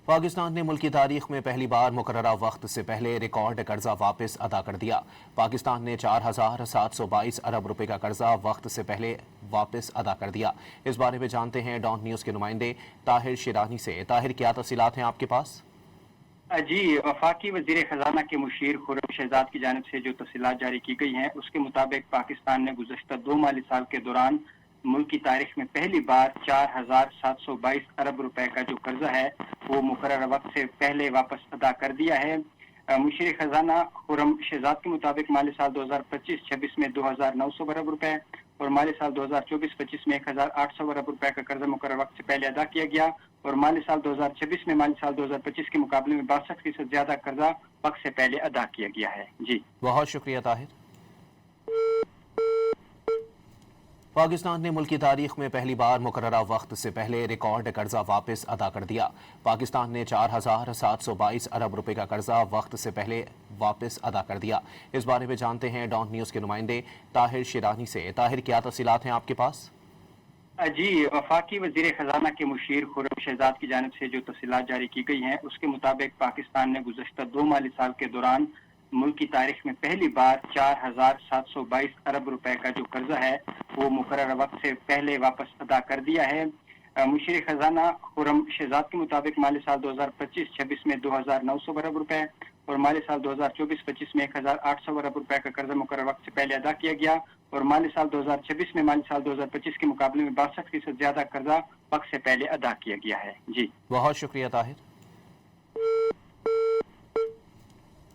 پاکستان نے ملک کی تاریخ میں پہلی بار مقررہ وقت سے پہلے ریکارڈ قرضہ واپس ادا کر دیا۔ پاکستان نے 4722 ارب روپے کا قرضہ وقت سے پہلے واپس ادا کر دیا۔ اس بارے میں جانتے ہیں ڈان نیوز کے نمائندے طاہر شیرانی سے۔ طاہر، کیا تفصیلات ہیں آپ کے پاس؟ جی، وفاقی وزیر خزانہ کے مشیر خرم شہزاد کی جانب سے جو تفصیلات جاری کی گئی ہیں اس کے مطابق پاکستان نے گزشتہ 2 مالی سال کے دوران ملک کی تاریخ میں پہلی بار 4722 ارب روپے کا جو قرضہ ہے وہ مقررہ وقت سے پہلے واپس ادا کر دیا ہے۔ مشیر خزانہ خرم شہزاد کے مطابق مالی سال 2025-26 میں 2900 ارب روپے اور مالی سال 2024-25 میں 1800 ارب روپے کا قرضہ مقررہ وقت سے پہلے ادا کیا گیا اور مالی سال 2026 میں مالی سال 2025 کے مقابلے میں 62% زیادہ قرضہ وقت سے پہلے ادا کیا گیا ہے۔ جی بہت شکریہ طاہر۔ پاکستان نے ملک کی تاریخ میں پہلی بار مقررہ وقت سے پہلے ریکارڈ قرضہ واپس ادا کر دیا۔ پاکستان نے 4722 ارب روپے کا قرضہ وقت سے پہلے واپس ادا کر دیا۔ اس بارے میں جانتے ہیں ڈان نیوز کے نمائندے طاہر شیرانی سے۔ طاہر، کیا تفصیلات ہیں آپ کے پاس؟ جی، وفاقی وزیر خزانہ کے مشیر خرم شہزاد کی جانب سے جو تفصیلات جاری کی گئی ہیں اس کے مطابق پاکستان نے گزشتہ 2 مالی سال کے دوران ملک کی تاریخ میں پہلی بار 4722 ارب روپے کا جو قرضہ ہے وہ مقررہ وقت سے پہلے واپس ادا کر دیا ہے۔ مشیر خزانہ خرم شہزاد کے مطابق مالی سال 2025-26 میں 2900 ارب روپے اور مالی سال 2024-25 میں 1800 ارب روپے کا قرضہ مقررہ وقت سے پہلے ادا کیا گیا اور مالی سال 2026 میں مالی سال 2025 کے مقابلے میں 62% زیادہ قرضہ وقت سے پہلے ادا کیا گیا ہے۔ جی بہت شکریہ طاہر۔